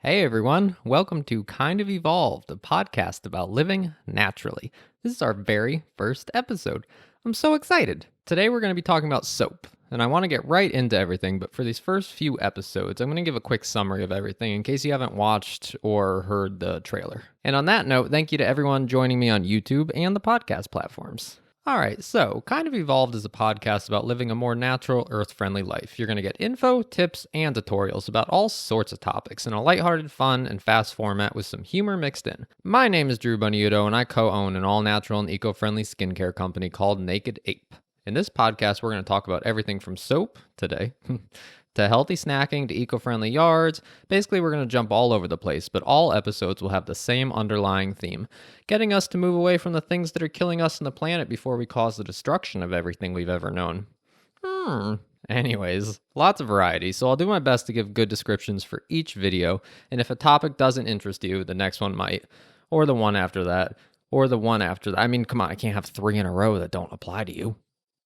Hey everyone, welcome to Kind of Evolved, a podcast about living naturally. This is our very first episode. I'm so excited. Today we're going to be talking about soap, and I want to get right into everything, but for these first few episodes, I'm going to give a quick summary of everything in case you haven't watched or heard the trailer. And on that note, thank you to everyone joining me on YouTube and the podcast platforms. All right, so Kind of Evolved is a podcast about living a more natural, earth-friendly life. You're going to get info, tips, and tutorials about all sorts of topics in a lighthearted, fun, and fast format with some humor mixed in. My name is Drew Boniuto, and I co-own an all-natural and eco-friendly skincare company called Naked Ape. In this podcast, we're going to talk about everything from soap today to healthy snacking to eco-friendly yards. Basically, we're going to jump all over the place, but all episodes will have the same underlying theme, getting us to move away from the things that are killing us and the planet before we cause the destruction of everything we've ever known. Anyways, lots of variety, so I'll do my best to give good descriptions for each video, and if a topic doesn't interest you, the next one might, or the one after that, or the one after that. I mean, come on, I can't have 3 in a row that don't apply to you.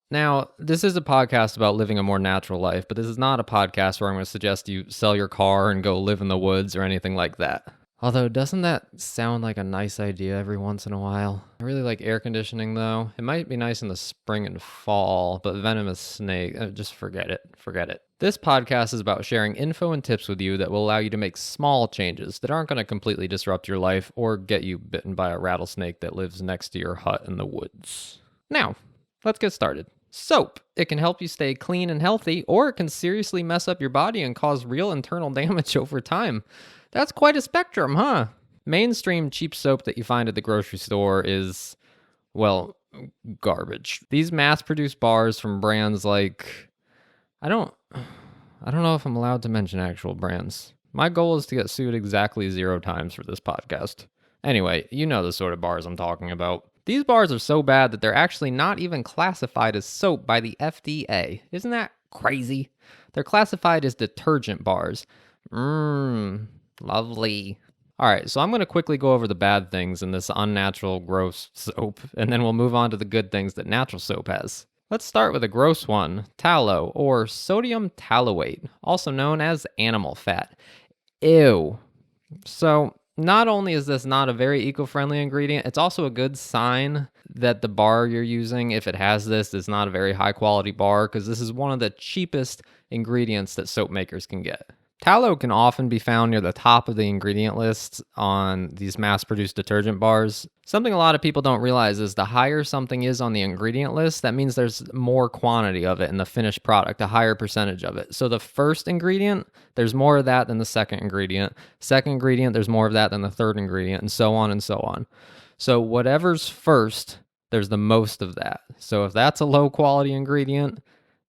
Now, this is a podcast about living a more natural life, but this is not a podcast where I'm going to suggest you sell your car and go live in the woods or anything like that. Although, doesn't that sound like a nice idea every once in a while? I really like air conditioning, though. It might be nice in the spring and fall, but venomous snake, just forget it. Forget it. This podcast is about sharing info and tips with you that will allow you to make small changes that aren't going to completely disrupt your life or get you bitten by a rattlesnake that lives next to your hut in the woods. Now, let's get started. Soap. It can help you stay clean and healthy, or it can seriously mess up your body and cause real internal damage over time. That's quite a spectrum, huh? Mainstream cheap soap that you find at the grocery store is, well, garbage. These mass-produced bars from brands like... I don't know if I'm allowed to mention actual brands. My goal is to get sued exactly 0 times for this podcast. Anyway, you know the sort of bars I'm talking about. These bars are so bad that they're actually not even classified as soap by the FDA. Isn't that crazy? They're classified as detergent bars. Lovely. All right, so I'm going to quickly go over the bad things in this unnatural, gross soap, and then we'll move on to the good things that natural soap has. Let's start with a gross one, tallow, or sodium tallowate, also known as animal fat. Ew. So, not only is this not a very eco-friendly ingredient, it's also a good sign that the bar you're using, if it has this, is not a very high-quality bar, because this is one of the cheapest ingredients that soap makers can get. Tallow can often be found near the top of the ingredient lists on these mass-produced detergent bars. Something a lot of people don't realize is the higher something is on the ingredient list, that means there's more quantity of it in the finished product, a higher percentage of it. So the first ingredient, there's more of that than the second ingredient. Second ingredient, there's more of that than the third ingredient, and so on and so on. So whatever's first, there's the most of that. So if that's a low-quality ingredient,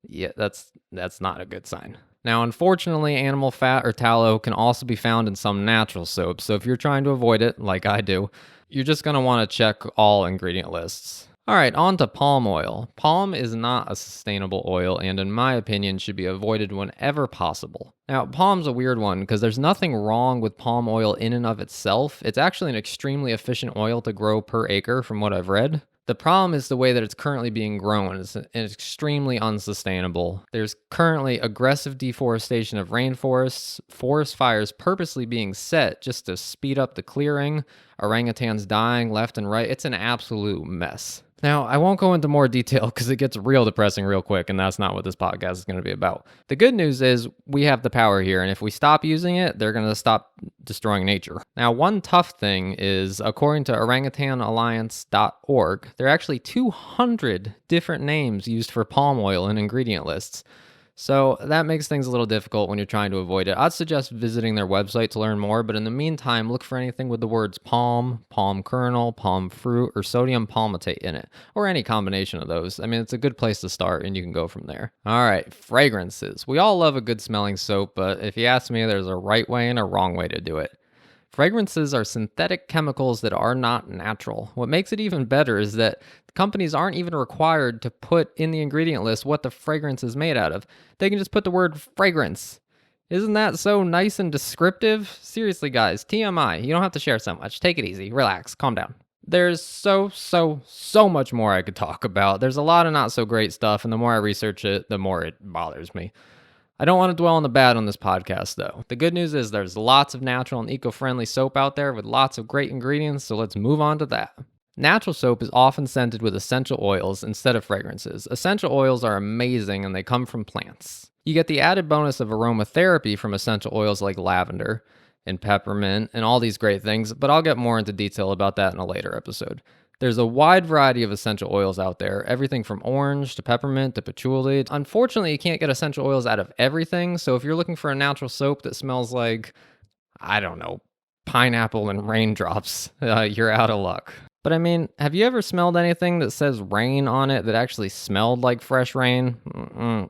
yeah, that's not a good sign. Now, unfortunately, animal fat or tallow can also be found in some natural soaps, so if you're trying to avoid it, like I do, you're just going to want to check all ingredient lists. All right, on to palm oil. Palm is not a sustainable oil and, in my opinion, should be avoided whenever possible. Now, palm's a weird one because there's nothing wrong with palm oil in and of itself. It's actually an extremely efficient oil to grow per acre from what I've read. The problem is the way that it's currently being grown. It's extremely unsustainable. There's currently aggressive deforestation of rainforests, forest fires purposely being set just to speed up the clearing, orangutans dying left and right. It's an absolute mess. Now, I won't go into more detail because it gets real depressing real quick, and that's not what this podcast is going to be about. The good news is we have the power here, and if we stop using it, they're going to stop destroying nature. Now, one tough thing is, according to orangutanalliance.org, there are actually 200 different names used for palm oil in ingredient lists. So that makes things a little difficult when you're trying to avoid it. I'd suggest visiting their website to learn more, but in the meantime, look for anything with the words palm, palm kernel, palm fruit, or sodium palmitate in it, or any combination of those. I mean, it's a good place to start, and you can go from there. All right, fragrances. We all love a good smelling soap, but if you ask me, there's a right way and a wrong way to do it. Fragrances are synthetic chemicals that are not natural. What makes it even better is that companies aren't even required to put in the ingredient list what the fragrance is made out of. They can just put the word fragrance. Isn't that so nice and descriptive? Seriously, guys, TMI. You don't have to share so much. Take it easy. Relax. Calm down. There's so much more I could talk about. There's a lot of not so great stuff, and the more I research it, the more it bothers me. I don't want to dwell on the bad on this podcast, though. The good news is there's lots of natural and eco-friendly soap out there with lots of great ingredients, so let's move on to that. Natural soap is often scented with essential oils instead of fragrances. Essential oils are amazing and they come from plants. You get the added bonus of aromatherapy from essential oils like lavender and peppermint and all these great things, but I'll get more into detail about that in a later episode. There's a wide variety of essential oils out there, everything from orange to peppermint to patchouli. Unfortunately, you can't get essential oils out of everything, so if you're looking for a natural soap that smells like, I don't know, pineapple and raindrops, you're out of luck. But I mean, have you ever smelled anything that says rain on it that actually smelled like fresh rain?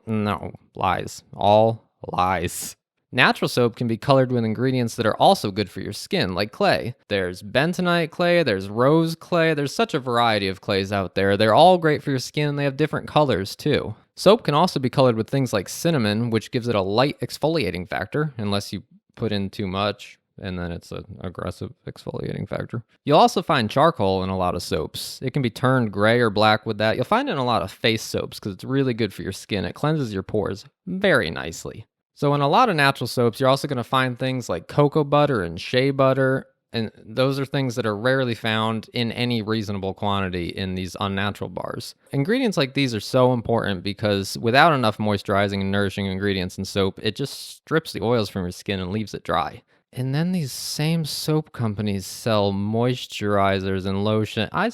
No, lies. All lies. Natural soap can be colored with ingredients that are also good for your skin, like clay. There's bentonite clay, there's rose clay, there's such a variety of clays out there. They're all great for your skin and they have different colors too. Soap can also be colored with things like cinnamon, which gives it a light exfoliating factor, unless you put in too much, and then it's an aggressive exfoliating factor. You'll also find charcoal in a lot of soaps. It can be turned gray or black with that. You'll find it in a lot of face soaps because it's really good for your skin. It cleanses your pores very nicely. So in a lot of natural soaps, you're also going to find things like cocoa butter and shea butter, and those are things that are rarely found in any reasonable quantity in these unnatural bars. Ingredients like these are so important because without enough moisturizing and nourishing ingredients in soap, it just strips the oils from your skin and leaves it dry. And then these same soap companies sell moisturizers and lotion. I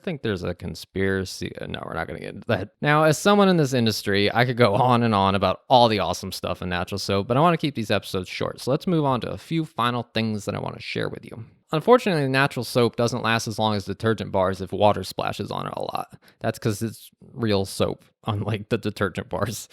think there's a conspiracy. No, we're not going to get into that. Now, as someone in this industry, I could go on and on about all the awesome stuff in natural soap, but I want to keep these episodes short. So let's move on to a few final things that I want to share with you. Unfortunately, natural soap doesn't last as long as detergent bars if water splashes on it a lot. That's because it's real soap, unlike the detergent bars.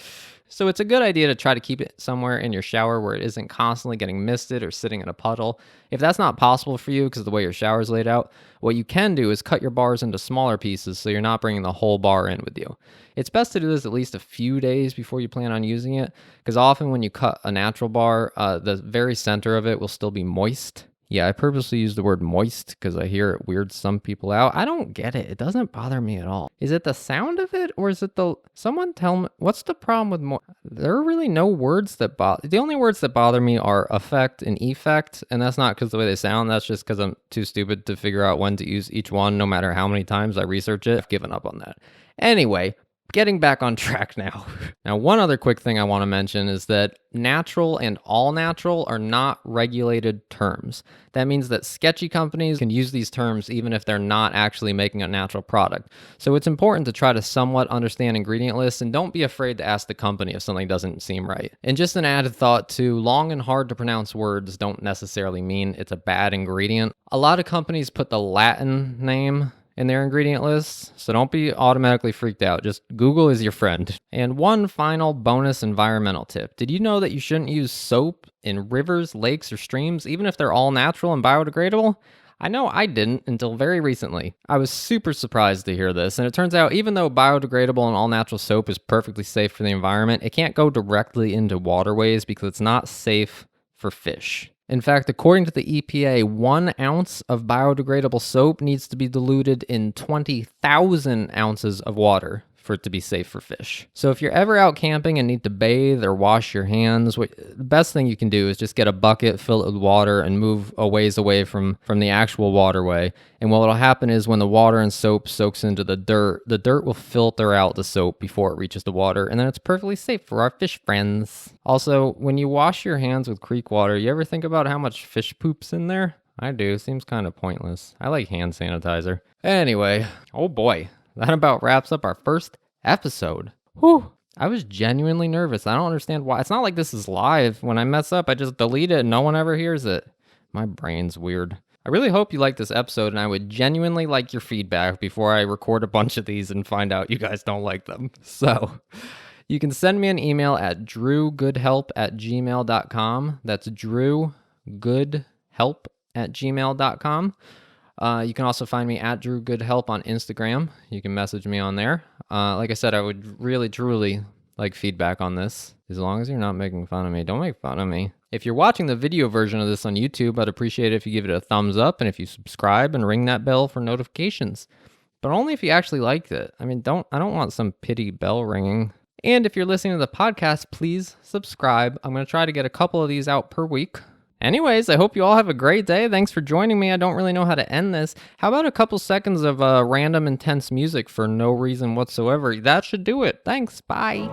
So it's a good idea to try to keep it somewhere in your shower where it isn't constantly getting misted or sitting in a puddle. If that's not possible for you because of the way your shower is laid out, what you can do is cut your bars into smaller pieces so you're not bringing the whole bar in with you. It's best to do this at least a few days before you plan on using it, because often when you cut a natural bar, the very center of it will still be moist. Yeah, I purposely use the word moist because I hear it weirds some people out. I don't get it. It doesn't bother me at all. Is it the sound of it or is it someone tell me, what's the problem with moist? There are really no words that bother. The only words that bother me are effect and effect, and that's not because the way they sound. That's just because I'm too stupid to figure out when to use each one, no matter how many times I research it. I've given up on that. Anyway, getting back on track now. Now, one other quick thing I want to mention is that natural and all natural are not regulated terms. That means that sketchy companies can use these terms even if they're not actually making a natural product. So it's important to try to somewhat understand ingredient lists and don't be afraid to ask the company if something doesn't seem right. And just an added thought too, long and hard to pronounce words don't necessarily mean it's a bad ingredient. A lot of companies put the Latin name in their ingredient lists, so don't be automatically freaked out. Just Google is your friend. And one final bonus environmental tip. Did you know that you shouldn't use soap in rivers, lakes, or streams, even if they're all natural and biodegradable? I know I didn't until very recently. I was super surprised to hear this, and it turns out even though biodegradable and all natural soap is perfectly safe for the environment, it can't go directly into waterways because it's not safe for fish. In fact, according to the EPA, 1 ounce of biodegradable soap needs to be diluted in 20,000 ounces of water for it to be safe for fish. So if you're ever out camping and need to bathe or wash your hands, the best thing you can do is just get a bucket, fill it with water, and move a ways away from the actual waterway. And what will happen is when the water and soap soaks into the dirt will filter out the soap before it reaches the water, and then it's perfectly safe for our fish friends. Also, when you wash your hands with creek water, you ever think about how much fish poop's in there? I do. Seems kind of pointless. I like hand sanitizer. Anyway, oh boy. That about wraps up our first episode. Whew. I was genuinely nervous. I don't understand why. It's not like this is live. When I mess up, I just delete it and no one ever hears it. My brain's weird. I really hope you liked this episode, and I would genuinely like your feedback before I record a bunch of these and find out you guys don't like them. So, you can send me an email at drewgoodhelp@gmail.com. That's drewgoodhelp@gmail.com. You can also find me at Drew Good Help on Instagram. You can message me on there. Like I said, I would really, truly like feedback on this. As long as you're not making fun of me, don't make fun of me. If you're watching the video version of this on YouTube, I'd appreciate it if you give it a thumbs up and if you subscribe and ring that bell for notifications. But only if you actually liked it. I mean, I don't want some pity bell ringing. And if you're listening to the podcast, please subscribe. I'm going to try to get a couple of these out per week. Anyways, I hope you all have a great day. Thanks for joining me. I don't really know how to end this. How about a couple seconds of random intense music for no reason whatsoever? That should do it. Thanks. Bye.